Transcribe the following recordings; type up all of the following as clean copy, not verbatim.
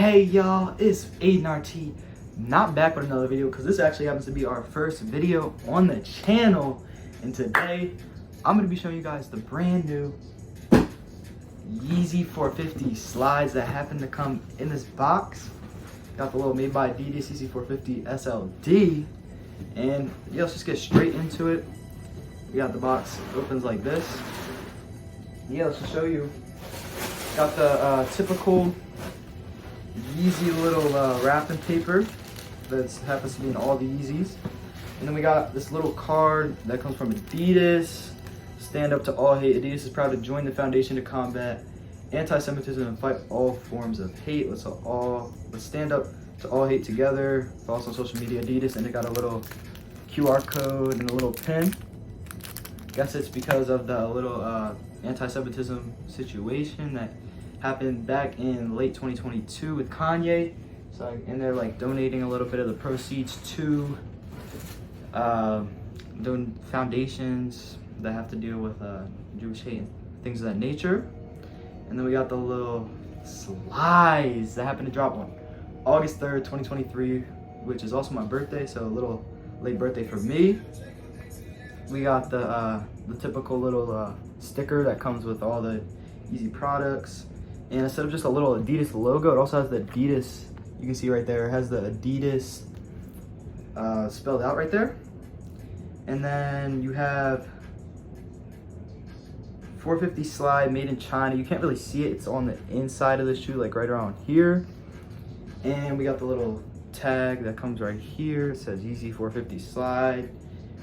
Hey y'all, it's Aiden RT, not back with another video because this actually happens to be our first video on the channel. And today, I'm going to be showing you guys the brand new Yeezy 450 slides that happen to come in this box. Got the little made by Adidas Yeezy 450 SLD. And yeah, let's just get straight into it. We got the box, opens like this. Yeah, let's just show you. Got the typical Yeezy little wrapping paper that happens to be in all the Yeezys. And then we got this little card that comes from Adidas. Stand up to all hate. Adidas is proud to join the foundation to combat anti-Semitism and fight all forms of hate. Let's stand up to all hate together. Follow us on social media, Adidas, and they got a little QR code and a little pin. Guess it's because of the little anti-Semitism situation that happened back in late 2022 with Kanye. So, and they're like donating a little bit of the proceeds to doing foundations that have to deal with Jewish hate and things of that nature. And then we got the little slides that happened to drop on August 3rd, 2023, which is also my birthday, so a little late birthday for me. We got the typical little sticker that comes with all the Yeezy products. And instead of just a little Adidas logo, it also has the Adidas, you can see right there, it has the Adidas spelled out right there. And then you have 450 slide made in China. You can't really see it, it's on the inside of the shoe, like right around here. And we got the little tag that comes right here. It says Yeezy 450 slide.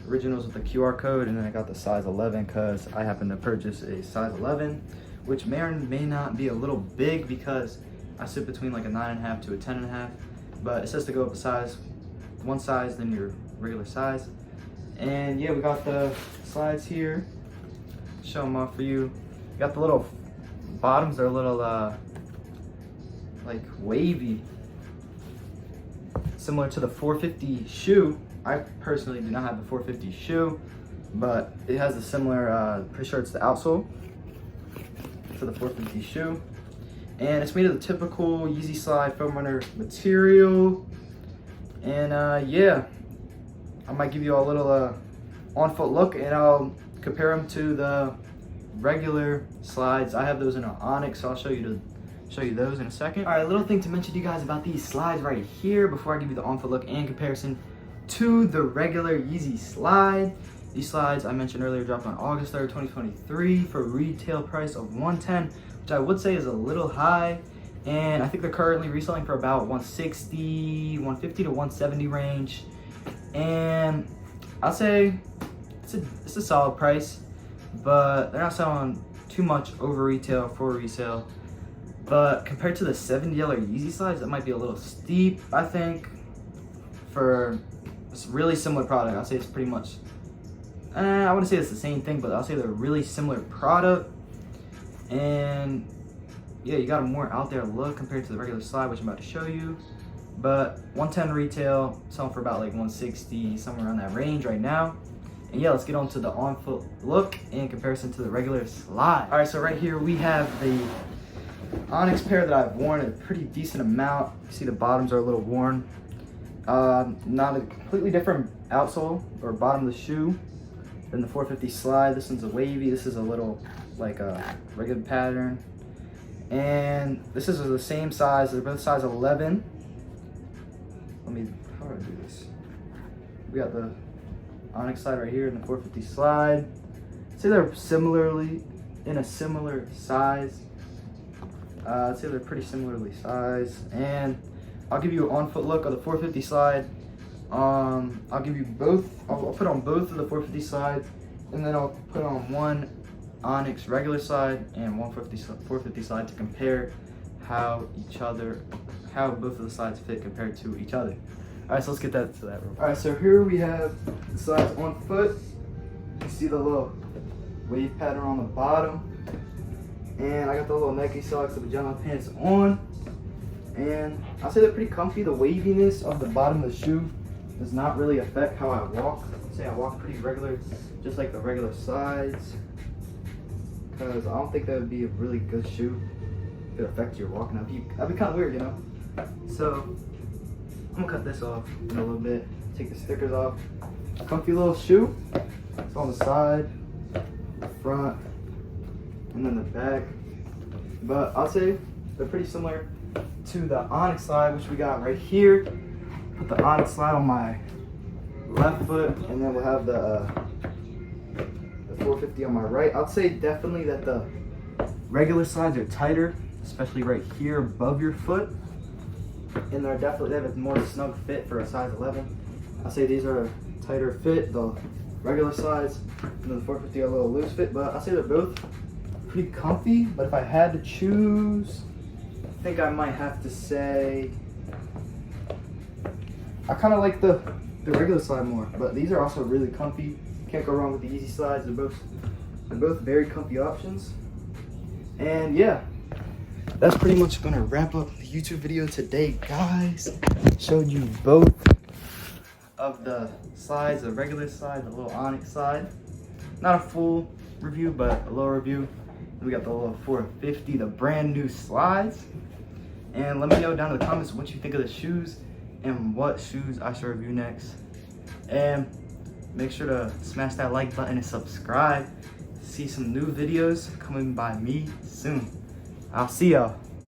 Originals with the QR code, and then I got the size 11 because I happen to purchase a size 11, which may or may not be a little big because I sit between like a 9.5 to a 10.5, but it says to go up a size, one size than your regular size. And yeah, we got the slides here. Show them off for you. Got the little bottoms, they're a little like wavy, similar to the 450 shoe. I personally do not have the 450 shoe, but it has a similar, pretty sure it's the outsole for the 450 shoe. And it's made of the typical Yeezy Slide foam runner material. And yeah, I might give you a little on foot look, and I'll compare them to the regular slides. I have those in an Onyx, so I'll show you those in a second. All right, a little thing to mention to you guys about these slides right here before I give you the on foot look and comparison to the regular Yeezy Slide. These slides I mentioned earlier dropped on August 3rd, 2023 for a retail price of $110, which I would say is a little high. And I think they're currently reselling for about $160, $150 to $170 range. And I'll say it's a solid price, but they're not selling too much over retail for resale. But compared to the $70 Yeezy Slides, that might be a little steep, I think, for it's really similar product. I'll say it's pretty much, I wouldn't say it's the same thing, but I'll say they're a really similar product. And yeah, you got a more out there look compared to the regular slide, which I'm about to show you. But 110 retail, selling for about like 160, somewhere around that range right now. And yeah, let's get on to the on foot look in comparison to the regular slide. All right, so right here we have the Onyx pair that I've worn a pretty decent amount. You see the bottoms are a little worn. Not a completely different outsole or bottom of the shoe than the 450 slide. This one's a wavy, this is a little like a regular pattern. And this is the same size, they're both size 11. How do I do this? We got the Onyx slide right here and the 450 slide. I'd say they're in a similar size. I'd say they're pretty similarly sized. And I'll give you an on-foot look of the 450 slide. I'll give you both. I'll put on both of the 450 slides, and then I'll put on one Onyx regular slide and one 450 slide to compare how both of the slides fit compared to each other. All right, so let's get to that real quick. All right, so here we have the slides on foot. You see the little wave pattern on the bottom, and I got the little Nike socks, the pajama pants on. And I'll say they're pretty comfy. The waviness of the bottom of the shoe does not really affect how I walk. I'd say I walk pretty regular, just like the regular slides, because I don't think that would be a really good shoe if it affects your walking. That'd be kind of weird, you know? So I'm gonna cut this off in a little bit, take the stickers off. Comfy little shoe. It's on the side, the front, and then the back. But I'll say they're pretty similar to the Onyx Slide, which we got right here. Put the Onyx Slide on my left foot, and then we'll have the 450 on my right. I'd say definitely that the regular slides are tighter, especially right here above your foot. And they have a more snug fit for a size 11. I'll say these are a tighter fit, the regular slides, and then the 450 are a little loose fit, but I'll say they're both pretty comfy. But if I had to choose, I think I might have to say I kind of like the regular slide more, but these are also really comfy. Can't go wrong with the Yeezy slides. They're both very comfy options. And yeah, that's pretty much gonna wrap up the YouTube video today, guys. Showed you both of the slides, the regular slide, the little Onyx slide. Not a full review, but a little review. We got the little 450, the brand new slides. And let me know down in the comments what you think of the shoes and what shoes I should review next. And make sure to smash that like button and subscribe. See some new videos coming by me soon. I'll see y'all.